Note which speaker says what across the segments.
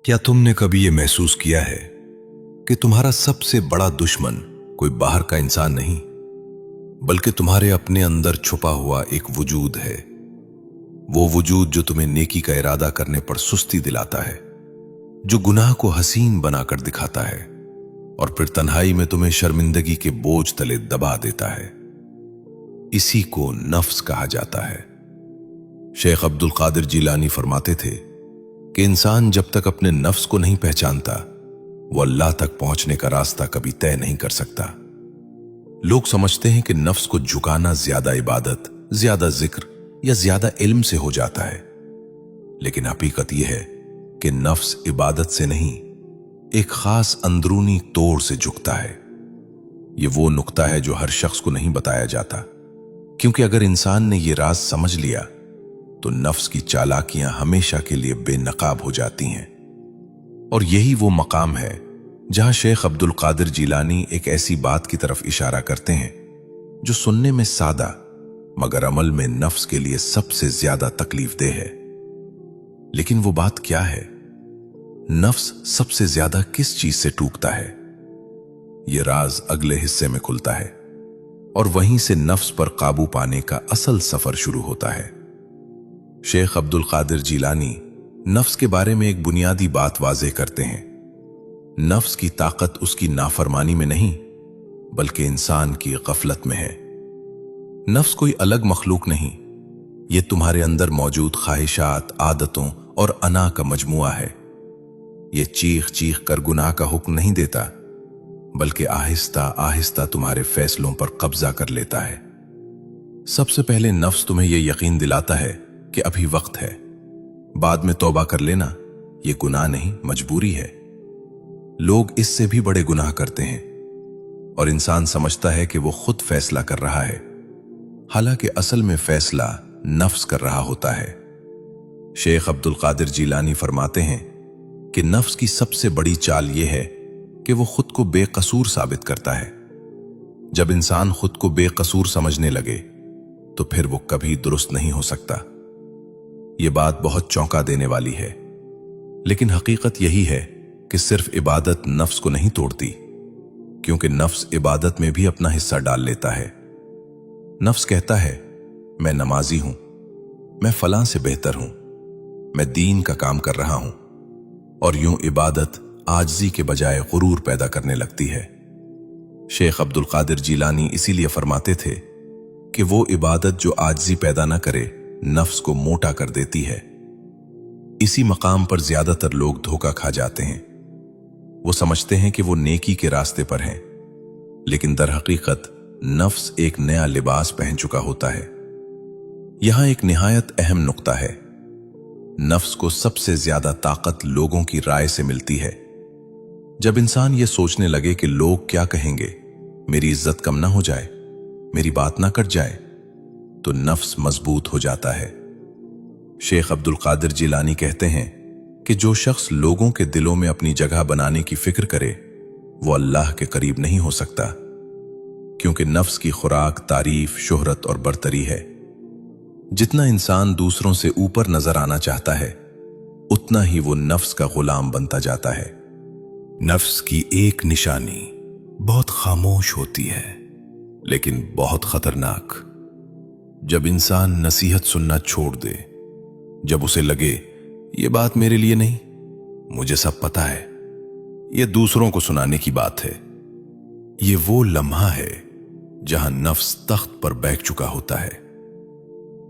Speaker 1: क्या तुमने कभी ये महसूस किया है कि तुम्हारा सबसे बड़ा दुश्मन कोई बाहर का इंसान नहीं, बल्कि तुम्हारे अपने अंदर छुपा हुआ एक वजूद है। वो वजूद जो तुम्हें नेकी का इरादा करने पर सुस्ती दिलाता है, जो गुनाह को हसीन बनाकर दिखाता है और फिर तन्हाई में तुम्हें शर्मिंदगी के बोझ तले दबा देता है। इसी को नफ्स कहा जाता है। शेख अब्दुल कादिर जिलानी फरमाते थे कि इंसान जब तक अपने नफ्स को नहीं पहचानता, वो अल्लाह तक पहुंचने का रास्ता कभी तय नहीं कर सकता। लोग समझते हैं कि नफ्स को झुकाना ज्यादा इबादत, ज्यादा जिक्र या ज्यादा इल्म से हो जाता है, लेकिन हकीकत यह है कि नफ्स इबादत से नहीं, एक खास अंदरूनी तोड़ से झुकता है। यह वो नुक्ता है जो हर शख्स को नहीं बताया जाता, क्योंकि अगर इंसान ने यह राज समझ लिया तो नफ्स की चालाकियां हमेशा के लिए बेनकाब हो जाती हैं। और यही वो मकाम है जहां शेख अब्दुल कादिर जिलानी एक ऐसी बात की तरफ इशारा करते हैं जो सुनने में सादा मगर अमल में नफ्स के लिए सबसे ज्यादा तकलीफदेह है। लेकिन वो बात क्या है? नफ्स सबसे ज्यादा किस चीज से टूकता है? ये राज अगले हिस्से में खुलता है और वहीं से नफ्स पर काबू पाने का असल सफर शुरू होता है। शेख अब्दुल कादिर जिलानी नफ्स के बारे में एक बुनियादी बात वाज़ेह करते हैं। नफ्स की ताकत उसकी नाफरमानी में नहीं, बल्कि इंसान की गफलत में है। नफ्स कोई अलग मखलूक नहीं, ये तुम्हारे अंदर मौजूद ख्वाहिशात, आदतों और अना का मजमुआ है। ये चीख चीख कर गुनाह का हुक्म नहीं देता, बल्कि आहिस्ता आहिस्ता तुम्हारे फैसलों पर कब्जा कर लेता है। सबसे पहले नफ्स तुम्हें यह यकीन दिलाता है कि अभी वक्त है, बाद में तौबा कर लेना। ये गुनाह नहीं, मजबूरी है। लोग इससे भी बड़े गुनाह करते हैं और इंसान समझता है कि वो खुद फैसला कर रहा है, हालांकि असल में फैसला नफ्स कर रहा होता है। शेख अब्दुल कादिर जिलानी फरमाते हैं कि नफ्स की सबसे बड़ी चाल यह है कि वो खुद को बेकसूर साबित करता है। जब इंसान खुद को बेकसूर समझने लगे तो फिर वो कभी दुरुस्त नहीं हो सकता। ये बात बहुत चौंका देने वाली है, लेकिन हकीकत यही है कि सिर्फ इबादत नफ्स को नहीं तोड़ती, क्योंकि नफ्स इबादत में भी अपना हिस्सा डाल लेता है। नफ्स कहता है, मैं नमाजी हूं, मैं फलां से बेहतर हूं, मैं दीन का काम कर रहा हूं, और यूं इबादत आजिज़ी के बजाय गुरूर पैदा करने लगती है। शेख अब्दुल कादिर जिलानी इसीलिए फरमाते थे कि वो इबादत जो आजिज़ी पैदा न करे, नफ्स को मोटा कर देती है। इसी मकाम पर ज्यादातर लोग धोखा खा जाते हैं। वो समझते हैं कि वो नेकी के रास्ते पर हैं, लेकिन दर हकीकत नफ्स एक नया लिबास पहन चुका होता है। यहां एक निहायत अहम नुक्ता है। नफ्स को सबसे ज्यादा ताकत लोगों की राय से मिलती है। जब इंसान ये सोचने लगे कि लोग क्या कहेंगे, मेरी इज्जत कम ना हो जाए, मेरी बात ना कट जाए, तो नफ्स मजबूत हो जाता है। शेख अब्दुल कादिर जिलानी कहते हैं कि जो शख्स लोगों के दिलों में अपनी जगह बनाने की फिक्र करे, वो अल्लाह के करीब नहीं हो सकता, क्योंकि नफ्स की खुराक तारीफ, शोहरत और बरतरी है। जितना इंसान दूसरों से ऊपर नजर आना चाहता है, उतना ही वो नफ्स का गुलाम बनता जाता है। नफ्स की एक निशानी बहुत खामोश होती है, लेकिन बहुत खतरनाक। जब इंसान नसीहत सुनना छोड़ दे, जब उसे लगे ये बात मेरे लिए नहीं, मुझे सब पता है, ये दूसरों को सुनाने की बात है, ये वो लम्हा है जहां नफ्स तख्त पर बैठ चुका होता है।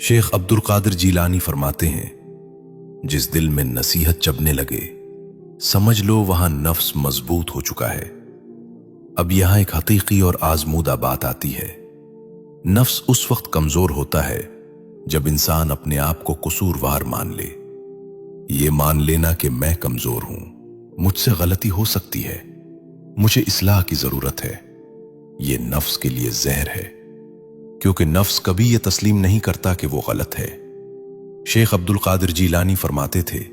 Speaker 1: शेख अब्दुल कादिर जिलानी फरमाते हैं, जिस दिल में नसीहत चबने लगे, समझ लो वहां नफ्स मजबूत हो चुका है। अब यहां एक हकीकी और आजमूदा बात आती है। नफ्स उस वक्त कमजोर होता है जब इंसान अपने आप को कसूरवार मान ले। ये मान लेना कि मैं कमजोर हूं, मुझसे गलती हो सकती है, मुझे इस्लाह की जरूरत है, ये नफ्स के लिए जहर है, क्योंकि नफ्स कभी यह तस्लीम नहीं करता कि वो गलत है। शेख अब्दुल कादिर जिलानी फरमाते थे,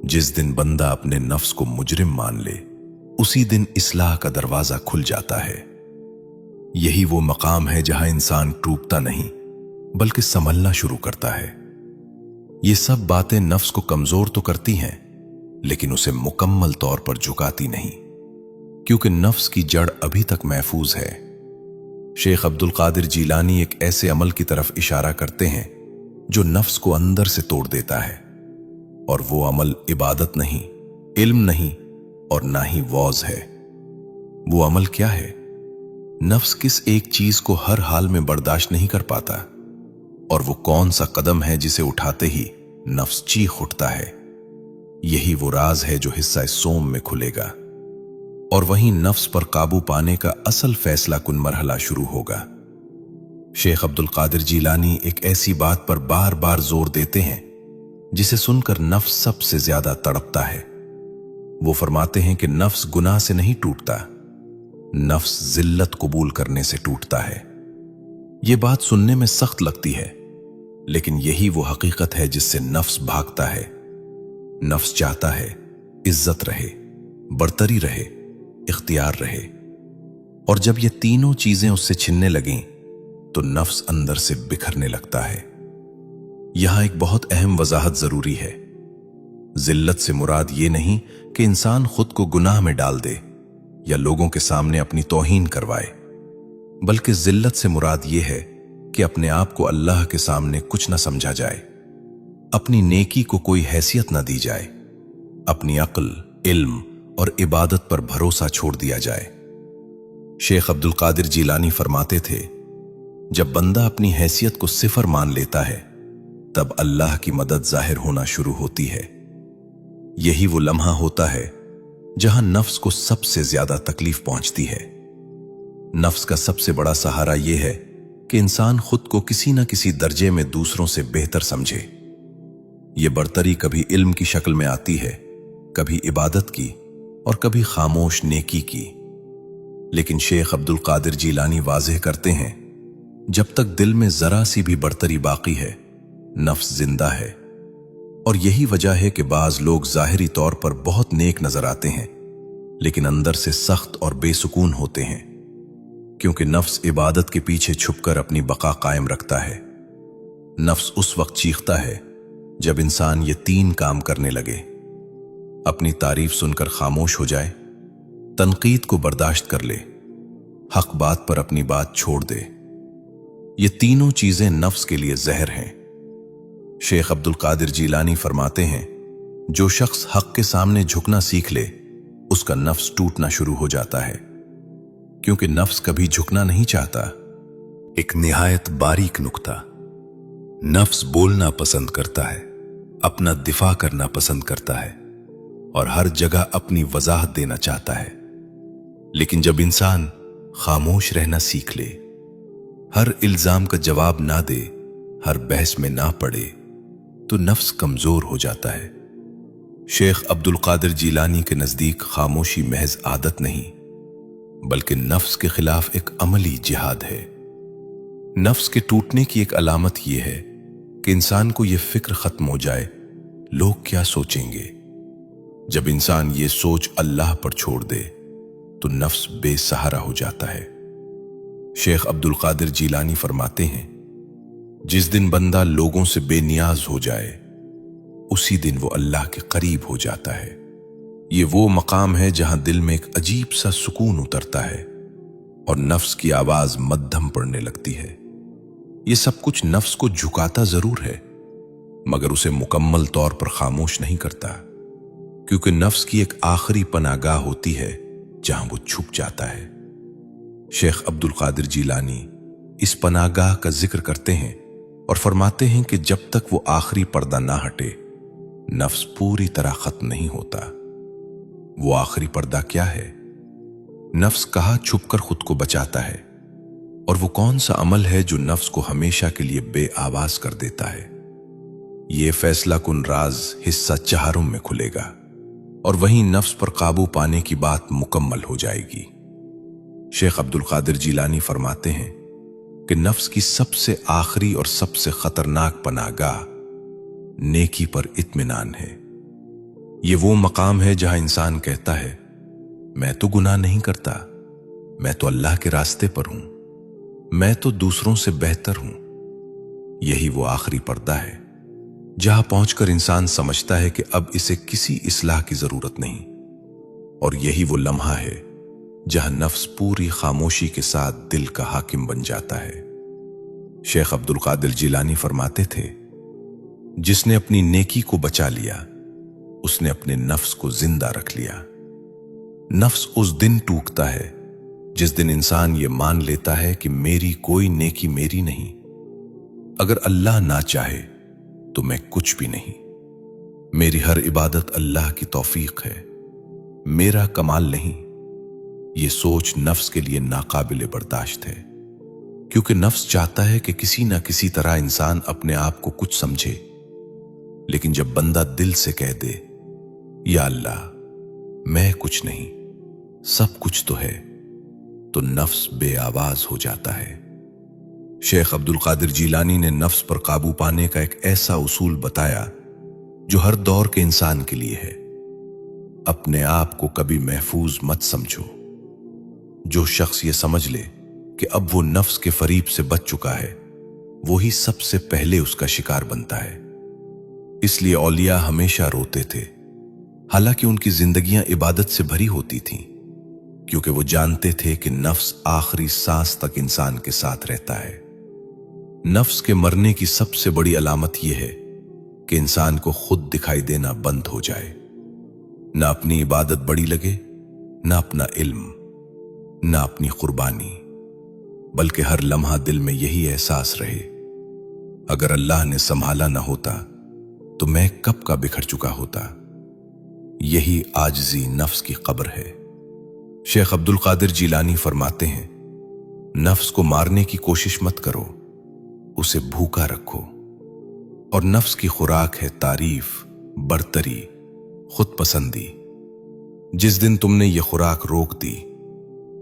Speaker 1: जिस दिन बंदा अपने नफ्स को मुजरिम मान ले, उसी दिन इस्लाह का दरवाजा खुल जाता है। यही वो मकाम है जहां इंसान टूटता नहीं, बल्कि संभलना शुरू करता है। ये सब बातें नफ्स को कमजोर तो करती हैं, लेकिन उसे मुकम्मल तौर पर झुकाती नहीं, क्योंकि नफ्स की जड़ अभी तक महफूज है। शेख अब्दुल कादिर जीलानी एक ऐसे अमल की तरफ इशारा करते हैं जो नफ्स को अंदर से तोड़ देता है, और वो अमल इबादत नहीं, इल्म नहीं और ना ही वौज है। वो अमल क्या है? नफ्स किस एक चीज को हर हाल में बर्दाश्त नहीं कर पाता, और वो कौन सा कदम है जिसे उठाते ही नफ्स चीख उठता है? यही वो राज है जो हिस्सा सोम में खुलेगा, और वहीं नफ्स पर काबू पाने का असल फैसला कुन मरहला शुरू होगा। शेख अब्दुल कादिर जीलानी एक ऐसी बात पर बार बार जोर देते हैं जिसे सुनकर नफ्स सबसे ज्यादा तड़पता है। वो फरमाते हैं कि नफ्स गुनाह से नहीं टूटता, नफ्स जिल्लत कबूल करने से टूटता है। ये बात सुनने में सख्त लगती है, लेकिन यही वो हकीकत है जिससे नफ्स भागता है। नफ्स चाहता है इज्जत रहे, बरतरी रहे, इख्तियार रहे, और जब ये तीनों चीजें उससे छिनने लगें तो नफ्स अंदर से बिखरने लगता है। यहां एक बहुत अहम वजाहत जरूरी है। जिल्लत से मुराद ये नहीं कि इंसान खुद को गुनाह में डाल दे या लोगों के सामने अपनी तौहीन करवाए, बल्कि जिल्लत से मुराद ये है कि अपने आप को अल्लाह के सामने कुछ न समझा जाए, अपनी नेकी को कोई हैसियत न दी जाए, अपनी अक्ल, इल्म और इबादत पर भरोसा छोड़ दिया जाए। शेख अब्दुल कादिर जीलानी फरमाते थे, जब बंदा अपनी हैसियत को सिफर मान लेता है तब अल्लाह की मदद जाहिर होना शुरू होती है। यही वो लम्हा होता है जहां नफ्स को सबसे ज्यादा तकलीफ पहुंचती है। नफ्स का सबसे बड़ा सहारा यह है कि इंसान खुद को किसी न किसी दर्जे में दूसरों से बेहतर समझे। यह बरतरी कभी इल्म की शक्ल में आती है, कभी इबादत की और कभी खामोश नेकी की। लेकिन शेख अब्दुल कादिर जीलानी वाज़ेह करते हैं, जब तक दिल में जरा सी भी बरतरी बाकी है, नफ्स जिंदा है। और यही वजह है कि बाज लोग जाहिरी तौर पर बहुत नेक नजर आते हैं, लेकिन अंदर से सख्त और बेसुकून होते हैं, क्योंकि नफ्स इबादत के पीछे छुपकर अपनी बका कायम रखता है। नफ्स उस वक्त चीखता है जब इंसान ये तीन काम करने लगे: अपनी तारीफ सुनकर खामोश हो जाए, तनकीद को बर्दाश्त कर ले, हक बात पर अपनी बात छोड़ दे। ये तीनों चीजें नफ्स के लिए जहर हैं। शेख अब्दुल कादिर जीलानी फरमाते हैं, जो शख्स हक के सामने झुकना सीख ले उसका नफ्स टूटना शुरू हो जाता है, क्योंकि नफ्स कभी झुकना नहीं चाहता। एक निहायत बारीक नुक्ता, नफ्स बोलना पसंद करता है, अपना दिफा करना पसंद करता है और हर जगह अपनी वजाहत देना चाहता है। लेकिन जब इंसान खामोश रहना सीख ले, हर इल्जाम का जवाब ना दे, हर बहस में ना पड़े, तो नफ्स कमजोर हो जाता है। शेख अब्दुल कादिर जीलानी के नजदीक खामोशी महज आदत नहीं, बल्कि नफ्स के खिलाफ एक अमली जिहाद है। नफ्स के टूटने की एक अलामत यह है कि इंसान को यह फिक्र खत्म हो जाए, लोग क्या सोचेंगे। जब इंसान ये सोच अल्लाह पर छोड़ दे तो नफ्स बेसहारा हो जाता है। शेख अब्दुल कादिर जीलानी फरमाते हैं, जिस दिन बंदा लोगों से बेनियाज हो जाए उसी दिन वो अल्लाह के करीब हो जाता है। ये वो मकाम है जहां दिल में एक अजीब सा सुकून उतरता है और नफ्स की आवाज मध्यम पड़ने लगती है। ये सब कुछ नफ्स को झुकाता जरूर है, मगर उसे मुकम्मल तौर पर खामोश नहीं करता, क्योंकि नफ्स की एक आखिरी पनागाह होती है जहां वो छुप जाता है। शेख अब्दुल कादिर जीलानी इस पनागाह का जिक्र करते हैं और फरमाते हैं कि जब तक वो आखिरी पर्दा ना हटे, नफ्स पूरी तरह खत्म नहीं होता। वो आखिरी पर्दा क्या है? नफ्स कहाँ छुपकर खुद को बचाता है, और वो कौन सा अमल है जो नफ्स को हमेशा के लिए बेआवाज कर देता है? ये फैसला कुन राज हिस्सा चहारुम में खुलेगा और वहीं नफ्स पर काबू पाने की बात मुकम्मल हो जाएगी। शेख अब्दुल कादिर जीलानी फरमाते हैं कि नफ्स की सबसे आखिरी और सबसे खतरनाक पनाहगाह नेकी पर इत्मीनान है। ये वो मकाम है जहां इंसान कहता है, मैं तो गुनाह नहीं करता, मैं तो अल्लाह के रास्ते पर हूं, मैं तो दूसरों से बेहतर हूं। यही वो आखिरी पर्दा है जहां पहुंचकर इंसान समझता है कि अब इसे किसी इस्लाह की जरूरत नहीं। और यही वो लम्हा है जहां नफ्स पूरी खामोशी के साथ दिल का हाकिम बन जाता है। शेख अब्दुल कादिर जिलानी फरमाते थे, जिसने अपनी नेकी को बचा लिया उसने अपने नफ्स को जिंदा रख लिया। नफ्स उस दिन टूटता है जिस दिन इंसान ये मान लेता है कि मेरी कोई नेकी मेरी नहीं, अगर अल्लाह ना चाहे तो मैं कुछ भी नहीं, मेरी हर इबादत अल्लाह की तौफीक है, मेरा कमाल नहीं। ये सोच नफ्स के लिए नाकाबिले बर्दाश्त है, क्योंकि नफ्स चाहता है कि किसी ना किसी तरह इंसान अपने आप को कुछ समझे। लेकिन जब बंदा दिल से कह दे, या अल्लाह मैं कुछ नहीं, सब कुछ तो है, तो नफ्स बेआवाज हो जाता है। शेख अब्दुल कादिर जिलानी ने नफ्स पर काबू पाने का एक ऐसा उसूल बताया जो हर दौर के इंसान के लिए है। अपने आप को कभी महफूज मत समझो। जो शख्स ये समझ ले कि अब वो नफ्स के फरीब से बच चुका है, वही सबसे पहले उसका शिकार बनता है। इसलिए औलिया हमेशा रोते थे, हालांकि उनकी जिंदगियां इबादत से भरी होती थीं, क्योंकि वो जानते थे कि नफ्स आखिरी सांस तक इंसान के साथ रहता है। नफ्स के मरने की सबसे बड़ी अलामत यह है कि इंसान को खुद दिखाई देना बंद हो जाए। ना अपनी इबादत बड़ी लगे, ना अपना इल्म, ना अपनी कुर्बानी, बल्कि हर लम्हा दिल में यही एहसास रहे, अगर अल्लाह ने संभाला ना होता तो मैं कब का बिखर चुका होता। यही आजिज़ी नफ्स की कब्र है। शेख अब्दुल कादिर जिलानी फरमाते हैं, नफ्स को मारने की कोशिश मत करो, उसे भूखा रखो। और नफ्स की खुराक है तारीफ, बरतरी, खुद पसंदी। जिस दिन तुमने ये खुराक रोक दी,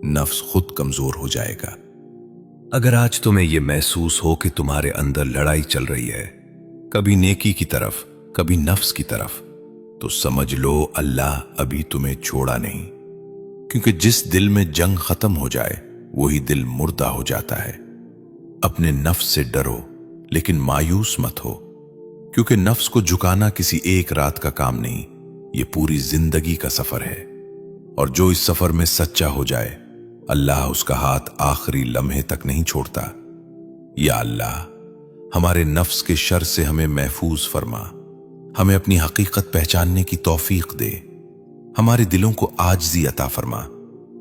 Speaker 1: नफ्स खुद कमजोर हो जाएगा। अगर आज तुम्हें यह महसूस हो कि तुम्हारे अंदर लड़ाई चल रही है, कभी नेकी की तरफ, कभी नफ्स की तरफ, तो समझ लो अल्लाह अभी तुम्हें छोड़ा नहीं। क्योंकि जिस दिल में जंग खत्म हो जाए वही दिल मुर्दा हो जाता है। अपने नफ्स से डरो, लेकिन मायूस मत हो, क्योंकि नफ्स को झुकाना किसी एक रात का काम नहीं, ये पूरी जिंदगी का सफर है। और जो इस सफर में सच्चा हो जाए, अल्लाह उसका हाथ आखिरी लम्हे तक नहीं छोड़ता। या अल्लाह हमारे नफ्स के शर से हमें महफूज फरमा, हमें अपनी हकीकत पहचानने की तौफीक दे, हमारे दिलों को आजिज़ी अता फरमा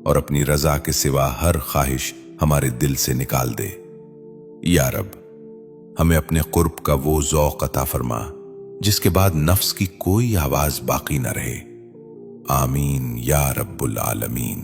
Speaker 1: और अपनी रजा के सिवा हर ख्वाहिश हमारे दिल से निकाल दे। या रब हमें अपने कुर्ब का वो ज़ौक़ अता फरमा जिसके बाद नफ्स की कोई आवाज बाकी न रहे। आमीन या रब्बुल आलमीन।